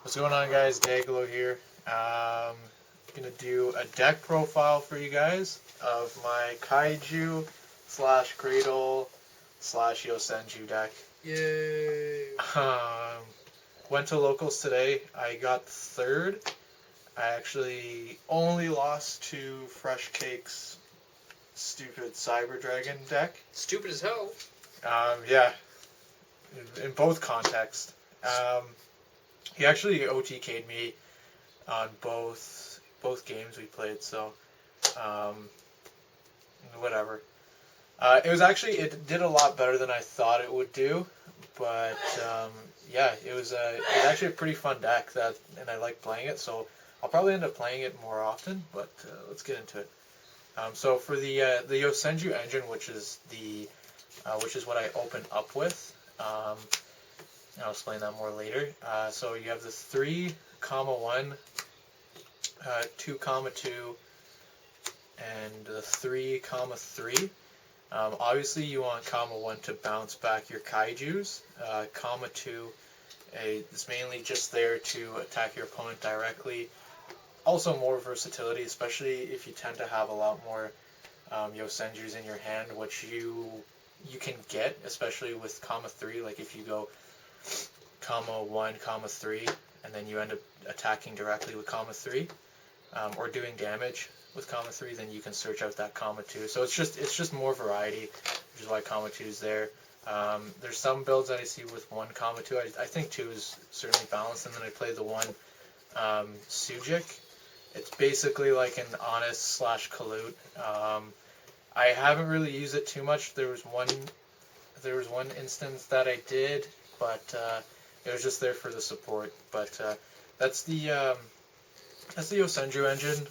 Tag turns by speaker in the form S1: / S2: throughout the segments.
S1: What's going on, guys? Dayglow here. Gonna do a deck profile for you guys of my Kaiju slash Graydle slash Yosenju deck.
S2: Yay!
S1: Went to locals today. I got third. I actually only lost to Fresh Cake's stupid Cyber Dragon deck.
S2: Stupid as hell.
S1: Yeah, in both contexts. He actually OTK'd me on both games we played, so whatever. It did a lot better than I thought it would do, but yeah, it was actually a pretty fun deck and I like playing it, so I'll probably end up playing it more often. But let's get into it. So for the Yosenju engine, which is what I opened up with. I'll explain that more later. So you have the 3, 1, 2, 2, and the 3, 3. Obviously, you want 1 to bounce back your Kaijus. 2 is mainly just there to attack your opponent directly. Also more versatility, especially if you tend to have a lot more Yosenjus in your hand, which you can get, especially with 3. Like if you go 1, 3, and then you end up attacking directly with 3, or doing damage with 3, then you can search out that 2. So it's just more variety, which is why 2 is there. There's some builds that I see with 1, 2. I think 2 is certainly balanced, and then I play the 1 Sujik. It's basically like an Honest slash Kalut. I haven't really used it too much. There was one instance that I did, but it was just there for the support. But that's the Yosenju engine.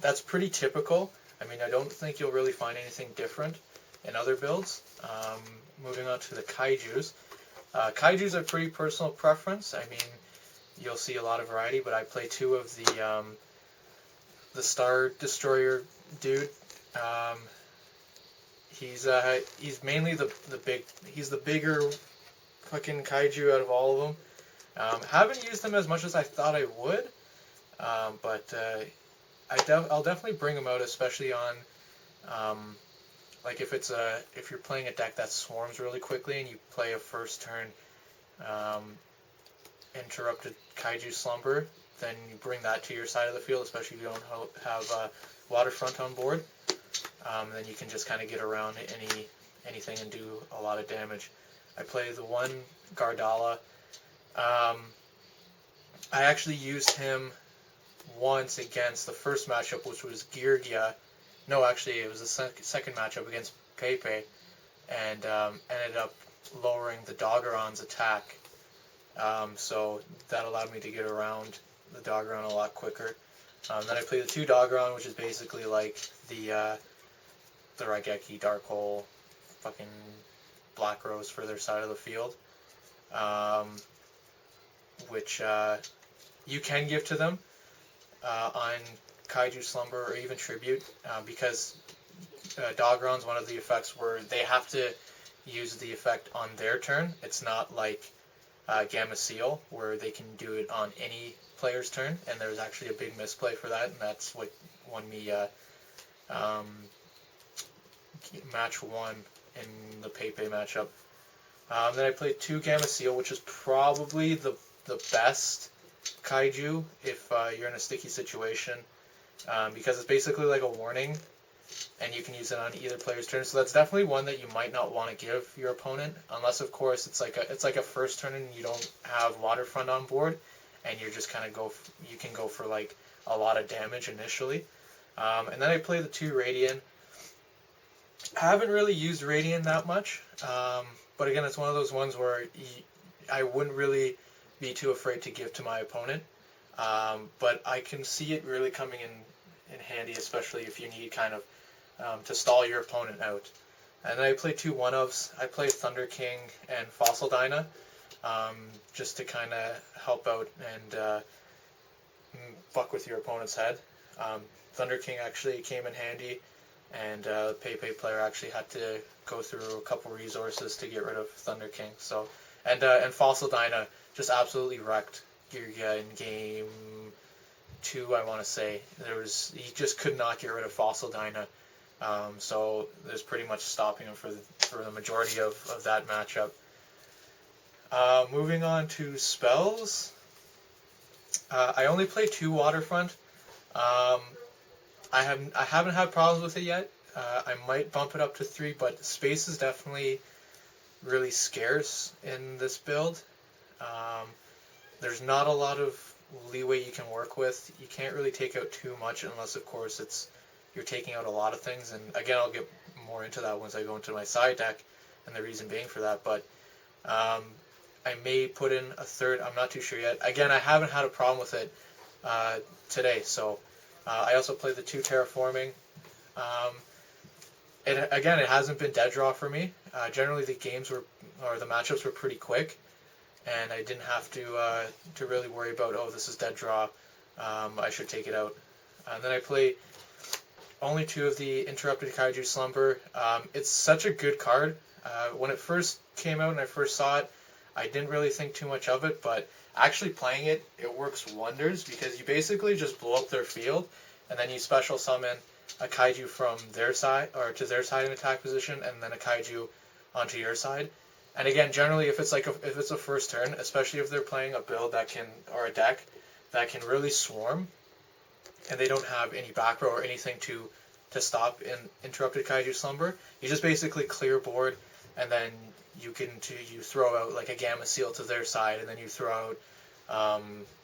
S1: That's pretty typical. I mean, I don't think you'll really find anything different in other builds. Moving on to the Kaijus. Kaijus are pretty personal preference. I mean, you'll see a lot of variety, but I play 2 of the Star Destroyer dude. He's mainly he's the bigger fucking Kaiju out of all of them. Haven't used him as much as I thought I would, but I'll definitely bring him out, especially on like if you're playing a deck that swarms really quickly and you play a first turn interrupted Kaiju Slumber, then you bring that to your side of the field, especially if you don't have Waterfront on board. Then you can just kind of get around anything and do a lot of damage. I play the 1 GAWDZILLLAA. I actually used him once against the first matchup, which was Girgia. No, actually, it was the second matchup against Pepe, and ended up lowering the Doggeron's attack. So that allowed me to get around the Doggeron a lot quicker. Then I play the 2 Doggeron, which is basically like the Raigeki, Dark Hole, fucking Black Rose for their side of the field, which you can give to them on Kaiju Slumber or even Tribute, because Doggeron's one of the effects where they have to use the effect on their turn. It's not like Gamma Seal, where they can do it on any player's turn, and there's actually a big misplay for that, and that's what won me match 1 in the Pepe matchup. Then I played 2 Gamma Seal, which is probably the best Kaiju if you're in a sticky situation, because it's basically like a warning, and you can use it on either player's turn. So that's definitely one that you might not want to give your opponent, unless of course it's like a first turn and you don't have Waterfront on board, and you're just kind of you can go for like a lot of damage initially. And then I play the 2 Radiant. I haven't really used Radiant that much, but again, it's one of those ones where I wouldn't really be too afraid to give to my opponent, but I can see it really coming in handy, especially if you need kind of to stall your opponent out. And then I play 2 1-ofs. I play Thunder King and Fossil Dyna, just to kind of help out and fuck with your opponent's head. Thunder King actually came in handy, and the Pepe player actually had to go through a couple resources to get rid of Thunder King. So, and Fossil Dyna just absolutely wrecked in game 2, I want to say. He just could not get rid of Fossil Dyna. So there's pretty much stopping him for the majority of that matchup. Moving on to spells. I only play 2 Waterfront. I haven't had problems with it yet. I might bump it up to 3, but space is definitely really scarce in this build. There's not a lot of leeway you can work with. You can't really take out too much unless, of course, you're taking out a lot of things. And again, I'll get more into that once I go into my side deck, and the reason being for that. But I may put in a 3rd. I'm not too sure yet. Again, I haven't had a problem with it today. So I also played the 2 Terraforming. It hasn't been dead draw for me. Generally, the matchups were pretty quick, and I didn't have to really worry about, oh, this is dead draw, I should take it out. And then I play only 2 of the Interrupted Kaiju Slumber. It's such a good card. When it first came out and I first saw it, I didn't really think too much of it, but actually playing it, it works wonders, because you basically just blow up their field, and then you special summon a kaiju from their side, or to their side in attack position, and then a kaiju onto your side. And again, generally, if it's a first turn, especially if they're playing a build or a deck that can really swarm, and they don't have any back row or anything to stop in Interrupted Kaiju Slumber, you just basically clear board, and then you throw out like a Gamma Seal to their side, and then you throw out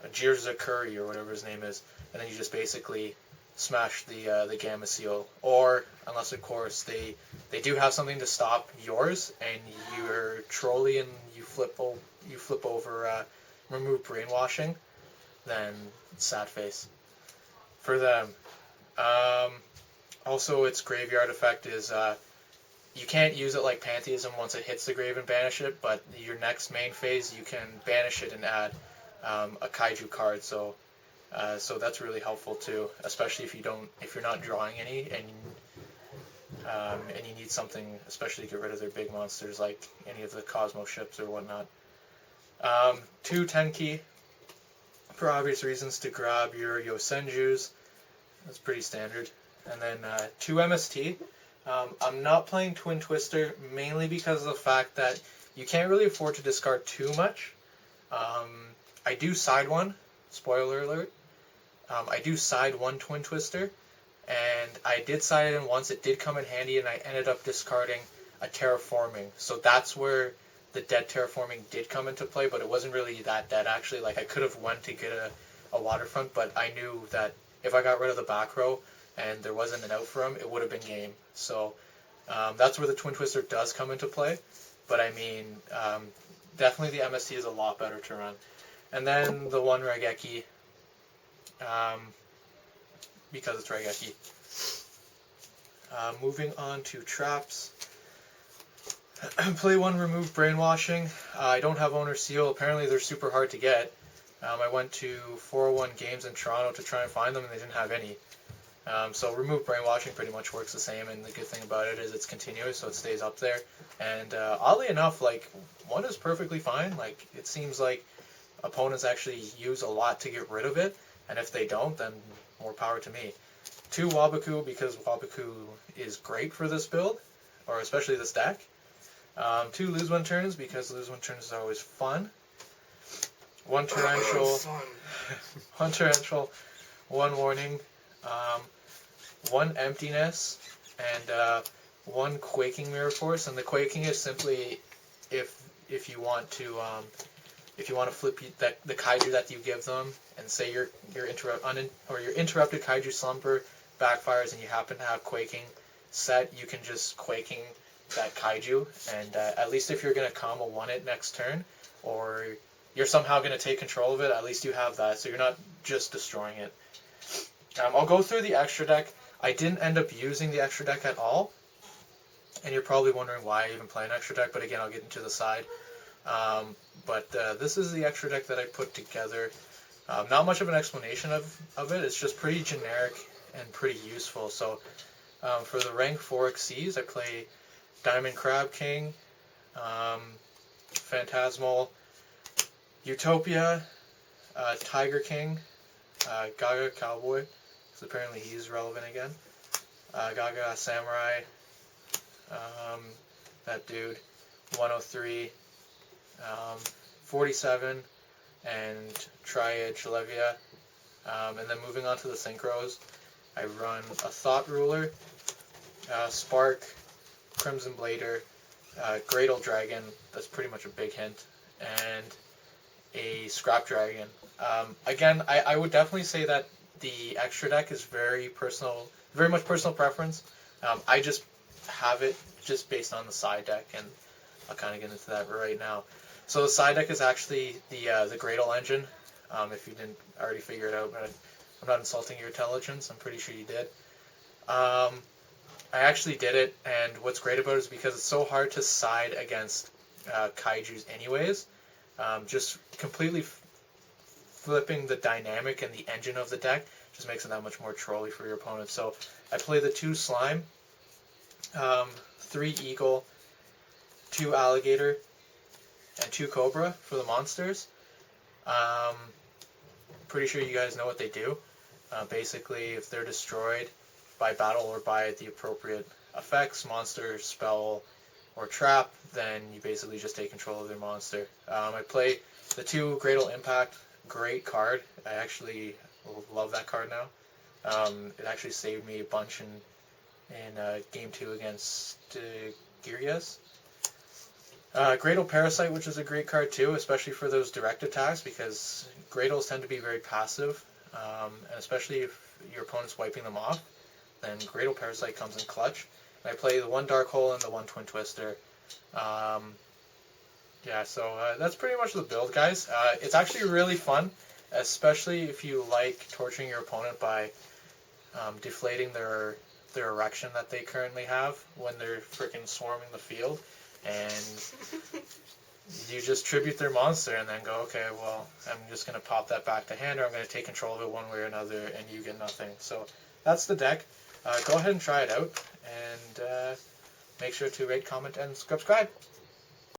S1: a Jirza Curry or whatever his name is, and then you just basically smash the Gamma Seal. Or unless, of course, they do have something to stop yours, and you're trolly and you flip over remove Brainwashing, then sad face for them. Also, its graveyard effect is you can't use it like Pantheism once it hits the grave and banish it, but your next main phase you can banish it and add a kaiju card. So that's really helpful too, especially if you're not drawing any and you need something, especially to get rid of their big monsters like any of the Cosmo ships or whatnot. 2 Tenki, for obvious reasons, to grab your Yosenjus. That's pretty standard. And then 2 MST. I'm not playing Twin Twister mainly because of the fact that you can't really afford to discard too much. I do side one, spoiler alert. I do side 1 Twin Twister, and I did side it in once. It did come in handy, and I ended up discarding a Terraforming. So that's where the dead Terraforming did come into play, but it wasn't really that dead actually. Like, I could have went to get a Waterfront, but I knew that if I got rid of the back row and there wasn't an out for him, it would have been game. So that's where the Twin Twister does come into play. But I mean, definitely the MST is a lot better to run. And then the 1 Raigeki, because it's Raigeki. Moving on to traps. Play 1 Remove Brainwashing. I don't have Owner Seal. Apparently they're super hard to get. I went to 401 Games in Toronto to try and find them, and they didn't have any. So Remove Brainwashing pretty much works the same, and the good thing about it is it's continuous, so it stays up there. And oddly enough, like, 1 is perfectly fine. Like, it seems like opponents actually use a lot to get rid of it, and if they don't, then more power to me. 2 Waboku, because Waboku is great for this build, or especially this deck. 2 Lose 1 Turns, because Lose 1 Turns is always fun. 1 Torrential, 1 Torrential, 1 Warning, 1 Emptiness, and 1 Quaking Mirror Force. And the Quaking is simply if you want to flip the kaiju that you give them, and say your interrupted kaiju slumber backfires and you happen to have Quaking set, you can just Quaking that kaiju, and at least if you're going to combo 1-it next turn, or you're somehow going to take control of it, at least you have that, so you're not just destroying it. I'll go through the extra deck. I didn't end up using the extra deck at all, and you're probably wondering why I even play an extra deck, but again, I'll get into the side. But this is the extra deck that I put together. Not much of an explanation of it. It's just pretty generic and pretty useful. So for the rank 4 Xyz, I play Diamond Crab King, Phantasmal, Utopia, Tiger King, Gaga Cowboy, because apparently he's relevant again. Gaga Samurai, that dude, 103, 47, and Tri-Edge Levia. And then moving on to the synchros, I run a Thought Ruler, Spark, Crimson Blader, Graydle Dragon, that's pretty much a big hint, and a Scrap Dragon. Again, I would definitely say that the extra deck is very much personal preference. I just have it just based on the side deck, and I'll kind of get into that right now. So the side deck is actually the Graydle engine, if you didn't already figure it out, but I'm not insulting your intelligence, I'm pretty sure you did. I actually did it, and what's great about it is because it's so hard to side against kaijus anyways, just completely flipping the dynamic and the engine of the deck just makes it that much more trolly for your opponent. So I play the 2 Slime, 3 Eagle, 2 Alligator, and 2 Cobra for the monsters. Pretty sure you guys know what they do. Basically, if they're destroyed by battle or by the appropriate effects, monster, spell, or trap, then you basically just take control of their monster. I play the 2 Graydle Impact, great card. I actually love that card now. It actually saved me a bunch in Game 2 against Girias. Graydle Parasite, which is a great card too, especially for those direct attacks, because Graydles tend to be very passive, and especially if your opponent's wiping them off, then Graydle Parasite comes in clutch. And I play the 1 Dark Hole and the 1 Twin Twister. Yeah, so that's pretty much the build, guys. It's actually really fun, especially if you like torturing your opponent by deflating their erection that they currently have when they're freaking swarming the field. And you just tribute their monster and then go, okay, well, I'm just going to pop that back to hand, or I'm going to take control of it one way or another, and you get nothing. So that's the deck. Go ahead and try it out, and make sure to rate, comment, and subscribe.